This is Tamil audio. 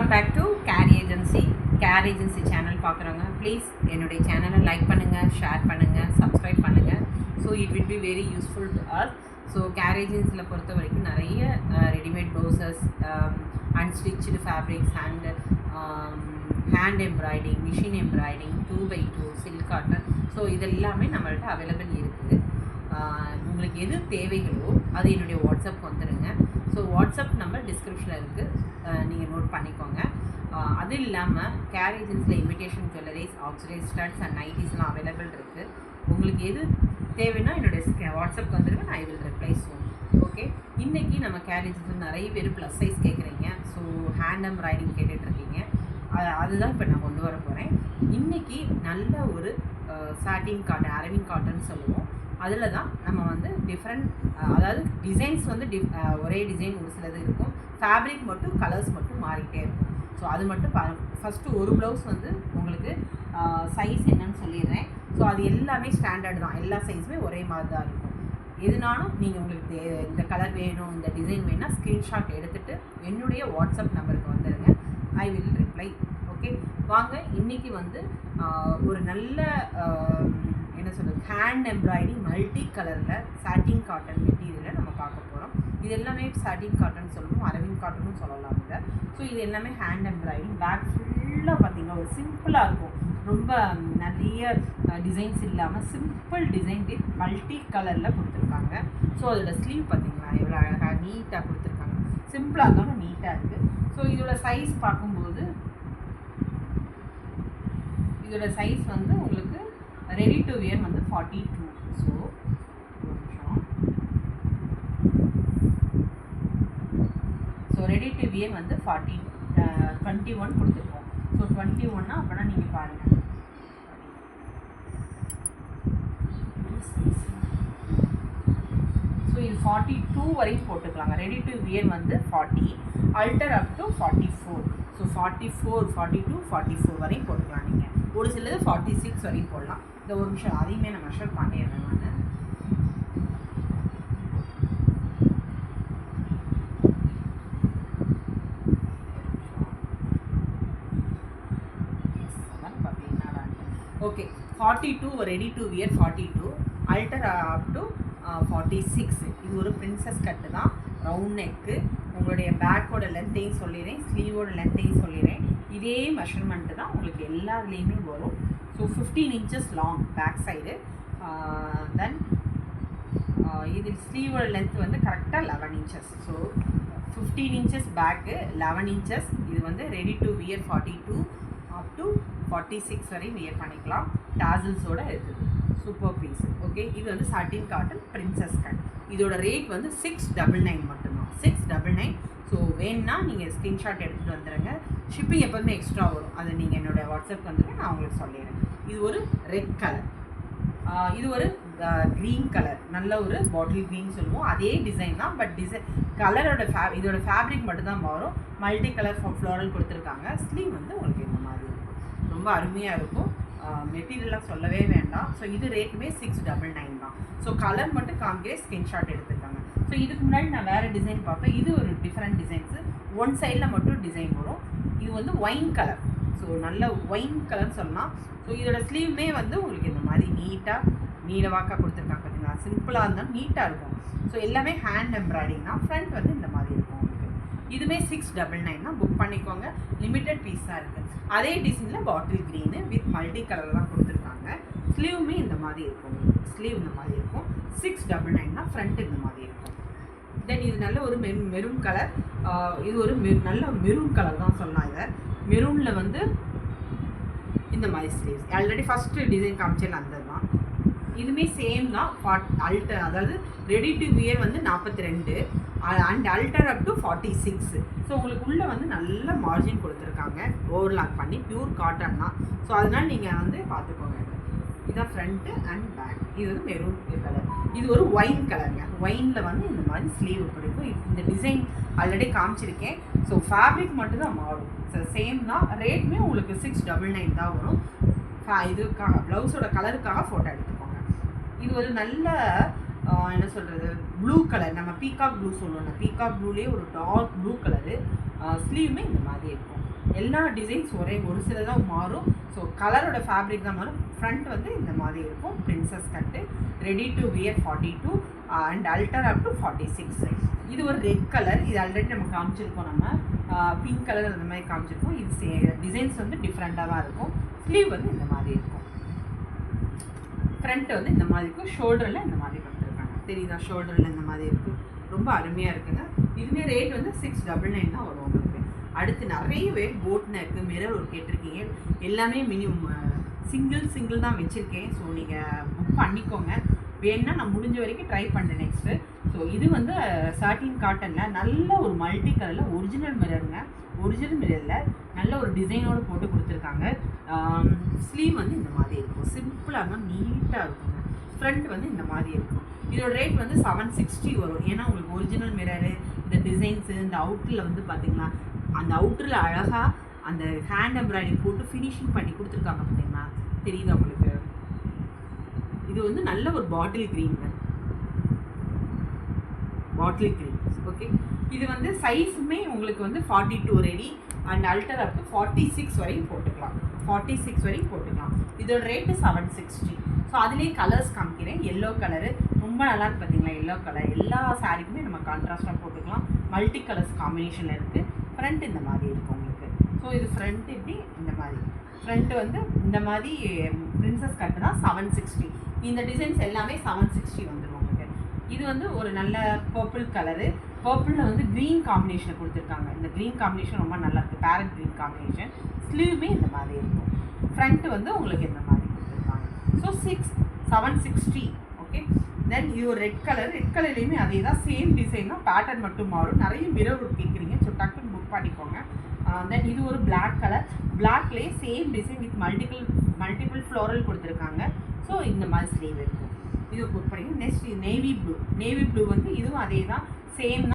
Welcome back to care agency channel பார்க்குறவங்க ப்ளீஸ் என்னுடைய சேனலை லைக் பண்ணுங்கள், ஷேர் பண்ணுங்கள், சப்ஸ்கிரைப் பண்ணுங்கள். So it will be very useful to us. So care ஏஜென்சியில் பொறுத்த வரைக்கும் நிறைய readymade blouses, unstitched fabrics, hand embroidering, machine embroidering, 2x2 silk cotton, so இதெல்லாமே நம்மள்ட்ட அவைலபிள் இருக்குது. உங்களுக்கு எது தேவைகளோ அது என்னுடைய வாட்ஸ்அப் வந்துடுங்க. ஸோ வாட்ஸ்அப் நம்பர் டிஸ்கிரிப்ஷனில் இருக்குது, நீங்கள் நோட் பண்ணிக்கோங்க. அது இல்லாமல் கேர் ஏஜென்சியில் imitation jewelleries, oxidise studs and நைட்டிஸ்லாம் அவைலபிள் இருக்குது. உங்களுக்கு எது தேவைன்னா என்னுடைய வாட்ஸ்அப் வந்துடுங்க, நான் I will reply soon. Okay, இன்றைக்கி நம்ம கேர் ஏஜென்சியில் நிறைய பேர் ப்ளஸ் சைஸ் கேட்குறீங்க. ஸோ ஹேண்ட் எம்ப்ராய்டிங் கேட்டுட்ருக்கீங்க, அதுதான் இப்போ நான் கொண்டு வர போகிறேன். இன்றைக்கி நல்ல ஒரு சாட்டின் காட்டன், அரவிந்த் காட்டன் சொல்லுவோம். அதில் தான் நம்ம வந்து டிஃப்ரெண்ட், அதாவது டிசைன்ஸ் வந்து ஒரே டிசைன் ஒரு சிலது இருக்கும், ஃபேப்ரிக் மட்டும் கலர்ஸ் மட்டும் மாறிக்கிட்டே இருக்கும். ஸோ அது மட்டும் ஃபஸ்ட்டு ஒரு ப்ளவுஸ் வந்து உங்களுக்கு சைஸ் என்னன்னு சொல்லிடுறேன். ஸோ அது எல்லாமே ஸ்டாண்டர்ட் தான், எல்லா சைஸுமே ஒரே மாதிரி தான் இருக்கும். எதுனாலும் நீங்கள் உங்களுக்கு இந்த கலர் வேணும், இந்த டிசைன் வேணும்னா ஸ்க்ரீன்ஷாட் எடுத்துகிட்டு என்னுடைய வாட்ஸ்அப் நம்பருக்கு வந்துடுங்க, ஐ வில் ரிப்ளை. ஓகே, வாங்க இன்றைக்கி வந்து ஒரு நல்ல என்ன சொல்கிறது, ஹேண்ட் எம்ப்ராய்டிங் மல்டி கலரில் சாட்டின் காட்டன் மெட்டீரியலை நம்ம பார்க்க போகிறோம். இது எல்லாமே சாட்டின் காட்டன் சொல்லணும், அரவிந்த் காட்டனும் சொல்லலாம் இதை. ஸோ இது எல்லாமே ஹேண்ட் எம்ப்ராய்டிங். பேக் ஃபுல்லாக பார்த்திங்கன்னா ஒரு சிம்பிளாக இருக்கும், ரொம்ப நிறைய டிசைன்ஸ் இல்லாமல் சிம்பிள் டிசைன் வித் மல்டி கலரில் கொடுத்துருக்காங்க. ஸோ அதோட ஸ்லீவ் பார்த்திங்கன்னா எவ்வளோ அழகாக நீட்டாக கொடுத்துருக்காங்க, சிம்பிளாக இருந்தாலும் நீட்டாக இருக்குது. ஸோ இதோட சைஸ் பார்க்கும்போது இதோட சைஸ் வந்து உங்களுக்கு ரெடி டு வியர் வந்து 42. ஸோ ரெடி டு வியர் வந்து 21 கொடுத்துருக்கோம். ஸோ 21னா அப்படின்னா நீங்கள் பாருங்கள், ஸோ இது 42 வரைக்கும் போட்டுக்கலாங்க. ரெடி டு வியர் வந்து 40, அல்டர் அப் டு 44. ஸோ 44, 42, 44 வரையும் போட்டுக்கலாம். நீங்கள் ஒரு சிலது 46 வரையும் போடலாம். இந்த ஒரு நிமிஷம் அதையுமே நான் மெஷர் பண்ணிடுறேன். Okay, 42 ready to wear 42, அல்டர் up to 46. இது ஒரு பிரின்சஸ் கட்டு தான், ரவுண்ட் நெக்கு. உங்களுடைய பேக்கோட லென்த்தையும் சொல்லிடுறேன், ஸ்லீவோட லென்த்தையும் சொல்லிடுறேன். இதே மெஷர்மெண்ட்டு தான் உங்களுக்கு எல்லாத்துலேயுமே வரும். So 15 inches long back side. Then இது ஸ்லீவோட லென்த் வந்து கரெக்டாக 11 inches. So 15 inches back, 11 inches. இது வந்து ready to wear 42 up to 46 வரையும் வியர் பண்ணிக்கலாம். டாசல்ஸோடு இருக்குது, சூப்பர் பீஸ். ஓகே, இது வந்து சாட்டின் காட்டன் பிரின்சஸ் கட். இதோட ரேட் வந்து 699 மட்டும்தான், 699. ஸோ வேணுன்னா நீங்கள் ஸ்க்ரீன்ஷாட் எடுத்துகிட்டு வந்துடுங்க. ஷிப்பிங் எப்போதுமே எக்ஸ்ட்ரா வரும், அதை நீங்கள் என்னோடய வாட்ஸ்அப் வந்துடுங்க, நான் உங்களுக்கு சொல்லிடுறேன். இது ஒரு ரெட் கலர், இது ஒரு க்ரீன் கலர், நல்ல ஒரு பாட்டில் க்ரீன் சொல்லுவோம். அதே டிசைன் தான், பட் கலரோட இதோட ஃபேப்ரிக் மட்டும்தான் மாறும். மல்டி கலர் ஃப்ளோரல் கொடுத்துருக்காங்க. ஸ்லீவ் வந்து உங்களுக்கு இந்த மாதிரி இருக்கும், ரொம்ப அருமையாக இருக்கும். மெட்டீரியலாக சொல்லவே வேண்டாம். ஸோ இது ரேட்டுமே 699 தான். ஸோ கலர் மட்டும் காமிக்கே ஸ்க்ரீன்ஷாட் எடுத்துருக்காங்க. ஸோ இதுக்கு முன்னாடி நான் வேறு டிசைன் பார்த்தேன், இது ஒரு டிஃப்ரெண்ட் டிசைன்ஸு, ஒன் சைடில் மட்டும் டிசைன் வரும். இது வந்து ஒயின் கலர், ஸோ நல்ல ஒயின் கலர் சொல்லலாம். ஸோ இதோட ஸ்லீவ்மே வந்து உங்களுக்கு இந்த மாதிரி நீட்டாக நீளவாக்காக கொடுத்துருக்காங்க. பார்த்தீங்கன்னா சிம்பிளாக இருந்தாலும் நீட்டாக இருக்கும். ஸோ எல்லாமே ஹேண்ட் எம்ப்ராய்டிங் தான். ஃப்ரண்ட் வந்து இந்த மாதிரி இருக்கும் உங்களுக்கு. இதுவுமே 699 தான், புக் பண்ணிக்கோங்க. லிமிட்டட் பீஸ் தான் இருக்குது. அதே டிசைனில் bottle green with multi colour தான் கொடுத்துருக்காங்க. ஸ்லீவுமே இந்த மாதிரி இருக்கும், ஸ்லீவ் இந்த மாதிரி இருக்கும். 699 தான், ஃப்ரண்ட் இந்த மாதிரி இருக்கும். தென் இது நல்ல ஒரு மெரூன் கலர். இது ஒரு நல்ல மெரூன் கலர் தான் சொல்லலாம். இதை மெரூனில் வந்து இந்த மாதிரி ஸ்லீவ்ஸ், ஆல்ரெடி ஃபஸ்ட்டு டிசைன் காமிச்சேன் அந்த தான். இதுவுமே சேம் தான், அல்டர், அதாவது ரெடி டு வியர் வந்து 42 அண்ட் அல்டர் அப் டு 46. ஸோ உங்களுக்கு உள்ளே வந்து நல்ல மார்ஜின் கொடுத்துருக்காங்க, ஓவர்லாக் பண்ணி, பியூர் காட்டன் தான். ஸோ அதனால் நீங்கள் வந்து பார்த்துக்கோங்க. இதுதான் ஃப்ரண்ட்டு அண்ட் பேக். இது வந்து மெரூன் கலர். இது ஒரு ஒயின் கலருங்க. ஒயினில் வந்து இந்த மாதிரி ஸ்லீவ் கிடைக்கும். இந்த டிசைன் ஆல்ரெடி காமிச்சிருக்கேன். ஸோ ஃபேப்ரிக் மட்டும்தான் மாறும். ஸோ சேம் தான், ரேட்டுமே உங்களுக்கு 699 தான் வரும். இதுக்காக ப்ளவுஸோட கலருக்காக ஃபோட்டோ எடுத்துக்கோங்க. இது ஒரு நல்ல என்ன சொல்கிறது, ப்ளூ கலர், நம்ம பீகாக் ப்ளூ சொல்லுவோம். பீகாக் ப்ளூலேயே ஒரு டார்க் ப்ளூ கலரு. ஸ்லீவுமே இந்த மாதிரி இருக்கும். எல்லா டிசைன்ஸ் ஒரு சில தான் மாறும். ஸோ கலரோட ஃபேப்ரிக் தான் மாறும். ஃப்ரண்ட் வந்து இந்த மாதிரி இருக்கும். Princess cut, ready to wear 42 and அல்டர் up to 46. இது ஒரு ரெட் கலர். இது ஆல்ரெடி நம்ம காமிச்சிருக்கோம். நம்ம பிங்க் கலர் அந்த மாதிரி காமிச்சிருக்கோம். இது டிசைன்ஸ் வந்து டிஃப்ரெண்ட்டாக தான் இருக்கும். ஸ்லீவ் வந்து இந்த மாதிரி இருக்கும். ஃப்ரண்ட் வந்து இந்த மாதிரி இருக்கும். ஷோல்டரில் இந்த மாதிரி கொடுத்துருக்காங்க. தெரியுதா? ஷோல்டரில் இந்த மாதிரி இருக்குது. ரொம்ப அருமையாக இருக்குங்க. இதுவே ரேட் வந்து 699 தான் வரும் உங்களுக்கு. அடுத்து நிறைய பேர் போட் நெக்கு மிரர் ஒரு கேட்டிருக்கீங்க. எல்லாமே மினிமம் சிங்கிள் தான் வச்சுருக்கேன். ஸோ நீங்கள் புக் பண்ணிக்கோங்க. வேணுன்னா நான் முடிஞ்ச வரைக்கும் ட்ரை பண்ணேன் நெக்ஸ்ட்டு. ஸோ இது வந்து சாட்டின் காட்டனில் நல்ல ஒரு மல்டி கலரில் ஒரிஜினல் மிரருங்க. ஒரிஜினல் மிரரில் நல்ல ஒரு டிசைனோடு போட்டு கொடுத்துருக்காங்க. ஸ்லீவ் வந்து இந்த மாதிரி இருக்கும். சிம்பிளாக நீட்டாக இருக்குங்க. ஃப்ரண்ட் வந்து இந்த மாதிரி இருக்கும். இதோட ரேட் வந்து 760 வரும். ஏன்னா உங்களுக்கு ஒரிஜினல் மிரரு, இந்த டிசைன்ஸு, இந்த அவுட்டரில் வந்து பார்த்திங்களா, அந்த அவுட்டரில் அழகாக அந்த ஹேண்ட் எம்ப்ராய்டிங் போட்டு ஃபினிஷிங் பண்ணி கொடுத்துருக்காங்க. பார்த்தீங்களா? தெரியுதா உங்களுக்கு? இது வந்து நல்ல ஒரு பாட்டில் க்ரீனுங்க. Bottle green. ஓகே. இது வந்து சைஸுமே உங்களுக்கு வந்து 42 ரெடி அண்ட் அல்டர் அப் டு 46 வரையும் போட்டுக்கலாம். 46 வரையும் போட்டுக்கலாம். இதோட ரேட்டு 760. ஸோ அதுலேயே கலர்ஸ் காமிக்கிறேன். எல்லோ கலரு ரொம்ப நல்லா இருக்கு பார்த்தீங்களா? எல்லோ கலர் எல்லா சாரீக்குமே நம்ம கான்ட்ராஸ்டாக போட்டுக்கலாம். மல்டி கலர்ஸ் காம்பினேஷனில் இருக்குது. ஃப்ரண்ட் இந்த மாதிரி இருக்கும் உங்களுக்கு. ஸோ இது ஃப்ரண்ட் இப்படி இந்த மாதிரி. ஃப்ரண்ட் வந்து இந்த மாதிரி பிரின்சஸ் கட்டு தான் 760. இந்த டிசைன்ஸ் எல்லாமே 760 வந்துடும் உங்களுக்கு. இது வந்து ஒரு நல்ல பர்பிள் கலரு. பர்பிளில் வந்து க்ரீன் காம்பினேஷனை கொடுத்துருக்காங்க. இந்த க்ரீன் காம்பினேஷன் ரொம்ப நல்லா இருக்குது. Farad green combination. ஸ்லீவுமே இந்த மாதிரி இருக்கும். ஃப்ரண்ட்டு வந்து உங்களுக்கு இந்த மாதிரி கொடுத்துருக்காங்க. ஸோ 760. ஓகே. தென் இது ஒரு ரெட் கலர். ரெட் கலர்லேயுமே அதே தான், சேம் டிசைன் தான், பேட்டர்ன் மட்டும் மாறும். நிறைய மிரர் கேட்குறீங்க. ஸோ டக்குன்னு புக் பண்ணிக்கோங்க. தென் இது ஒரு பிளாக் கலர். பிளாக்லேயே same design with multiple floral கொடுத்துருக்காங்க. ஸோ இந்த மாதிரி ஸ்லீவ் இருக்கும். இது புக் பண்ணிங்க. Next navy blue. Navy blue வந்து இதுவும் அதே தான், சேம் தான்.